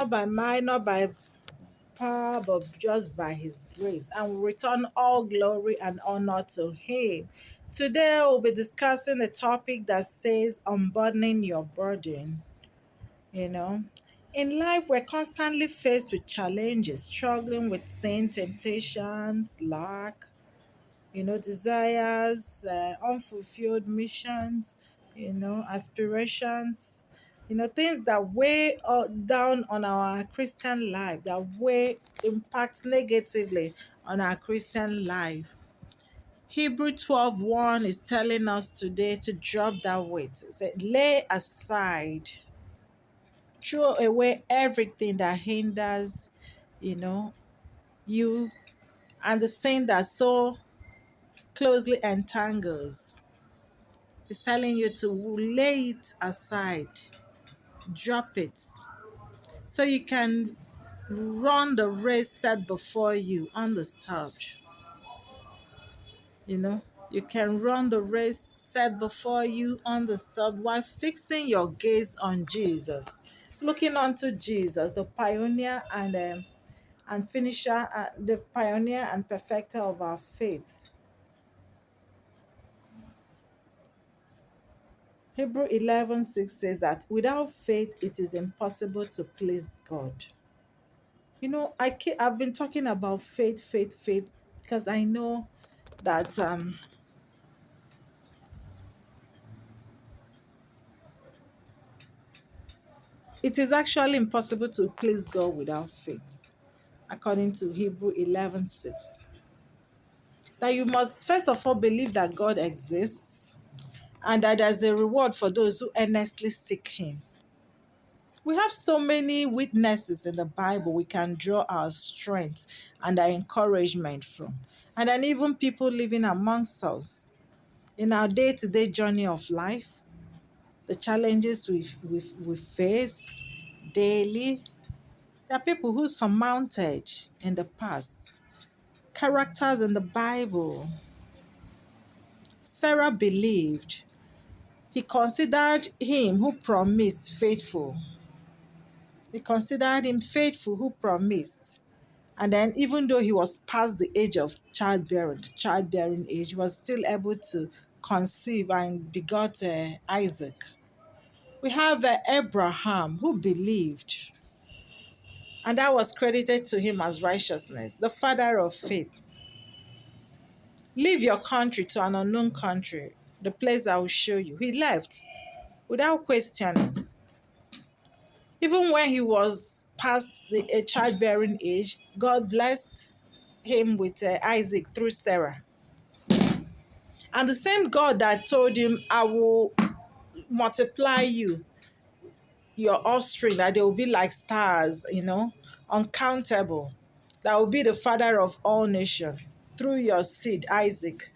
Not by might, not by power, but just by his grace. And we return all glory and honor to him. Today we'll be discussing a topic that says unburdening your burden. You know, in life, we're constantly faced with challenges, struggling with sin, temptations, lack, desires, unfulfilled missions, aspirations, things that weigh down on our Christian life, that weigh impact negatively on our Christian life. Hebrew 12:1 is telling us today to drop that weight. It said, lay aside, throw away everything that hinders, you know, you and the sin that so closely entangles. It's telling you to lay it aside, drop it, so you can run the race set before you undisturbed. You know, you can run the race set before you undisturbed while fixing your gaze on Jesus, looking unto Jesus, the pioneer and finisher, the pioneer and perfecter of our faith. Hebrew 11:6 says that without faith it is impossible to please God. I've been talking about faith, faith, faith, because I know that it is actually impossible to please God without faith, according to Hebrew 11:6. That you must first of all believe that God exists and that there's a reward for those who earnestly seek Him. We have so many witnesses in the Bible we can draw our strength and our encouragement from. And then even people living amongst us in our day-to-day journey of life, the challenges we face daily. There are people who surmounted in the past. Characters in the Bible. Sarah believed. He considered him who promised faithful. He considered him faithful who promised. And then even though he was past the age of childbearing age, he was still able to conceive and begot Isaac. We have Abraham who believed, and that was credited to him as righteousness, the father of faith. Leave your country to an unknown country, the place I will show you. He left without questioning. Even when he was past the childbearing age, God blessed him with Isaac through Sarah. And the same God that told him, I will multiply you, your offspring, that they will be like stars, uncountable, that will be the father of all nations through your seed, Isaac,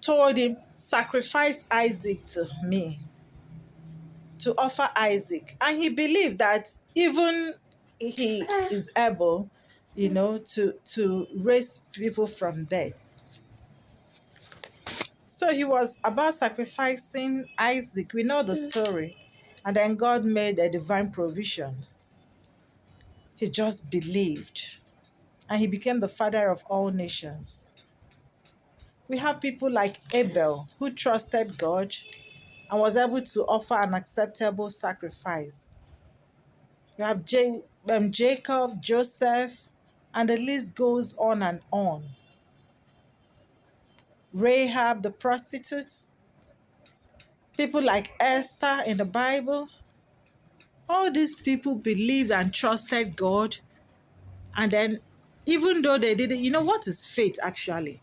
told him, sacrifice Isaac to me, to offer Isaac. And he believed that even he is able, to raise people from death. So he was about sacrificing Isaac. We know the story. And then God made a divine provisions. He just believed. And he became the father of all nations. We have people like Abel who trusted God and was able to offer an acceptable sacrifice. You have Jacob, Joseph, and the list goes on and on. Rahab, the prostitute, people like Esther in the Bible. All these people believed and trusted God. And then, even though they didn't, what is faith actually?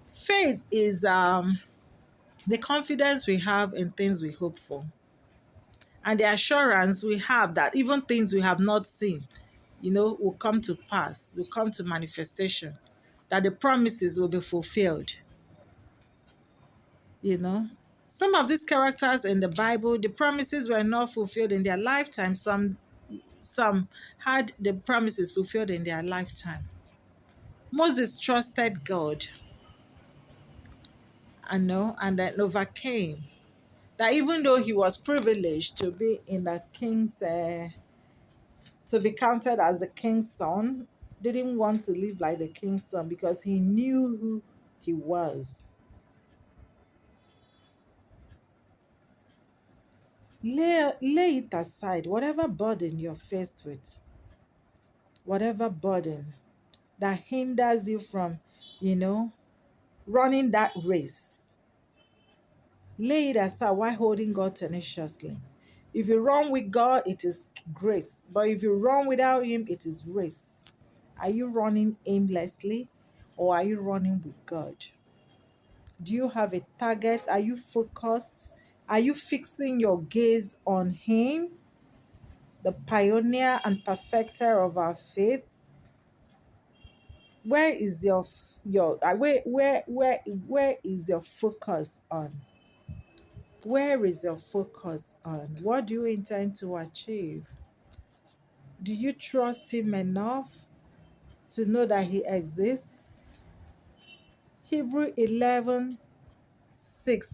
Faith is the confidence we have in things we hope for, and the assurance we have that even things we have not seen, will come to pass, will come to manifestation, that the promises will be fulfilled. Some of these characters in the Bible, the promises were not fulfilled in their lifetime. Some had the promises fulfilled in their lifetime. Moses trusted God and then overcame. That even though he was privileged to be in the king's to be counted as the king's son, didn't want to live like the king's son because he knew who he was. Lay it aside, whatever burden you're faced with, whatever burden that hinders you from, you know, running that race. Lay it aside while holding God tenaciously. If you run with God, it is grace. But if you run without Him, it is race. Are you running aimlessly or are you running with God? Do you have a target? Are you focused? Are you fixing your gaze on Him, the pioneer and perfecter of our faith? Where is where is your focus on? Where is your focus on? What do you intend to achieve? Do you trust Him enough to know that He exists? Hebrew 11:6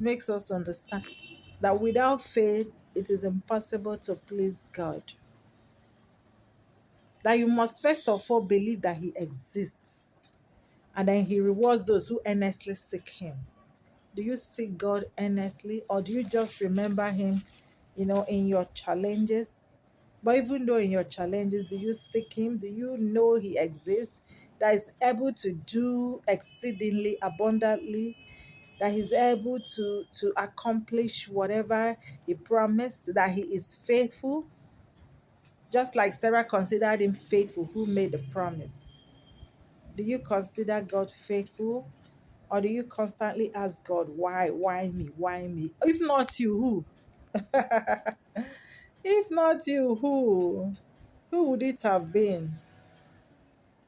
makes us understand that without faith it is impossible to please God. That you must first of all believe that He exists, and then He rewards those who earnestly seek Him. Do you seek God earnestly, or do you just remember Him, in your challenges? But even though in your challenges, do you seek Him? Do you know He exists, that is able to do exceedingly abundantly, that He's able to accomplish whatever He promised, that He is faithful, just like Sarah considered Him faithful who made the promise? Do you consider God faithful? Or do you constantly ask God, why me? Why me? If not you, who? If not you, who? Who would it have been?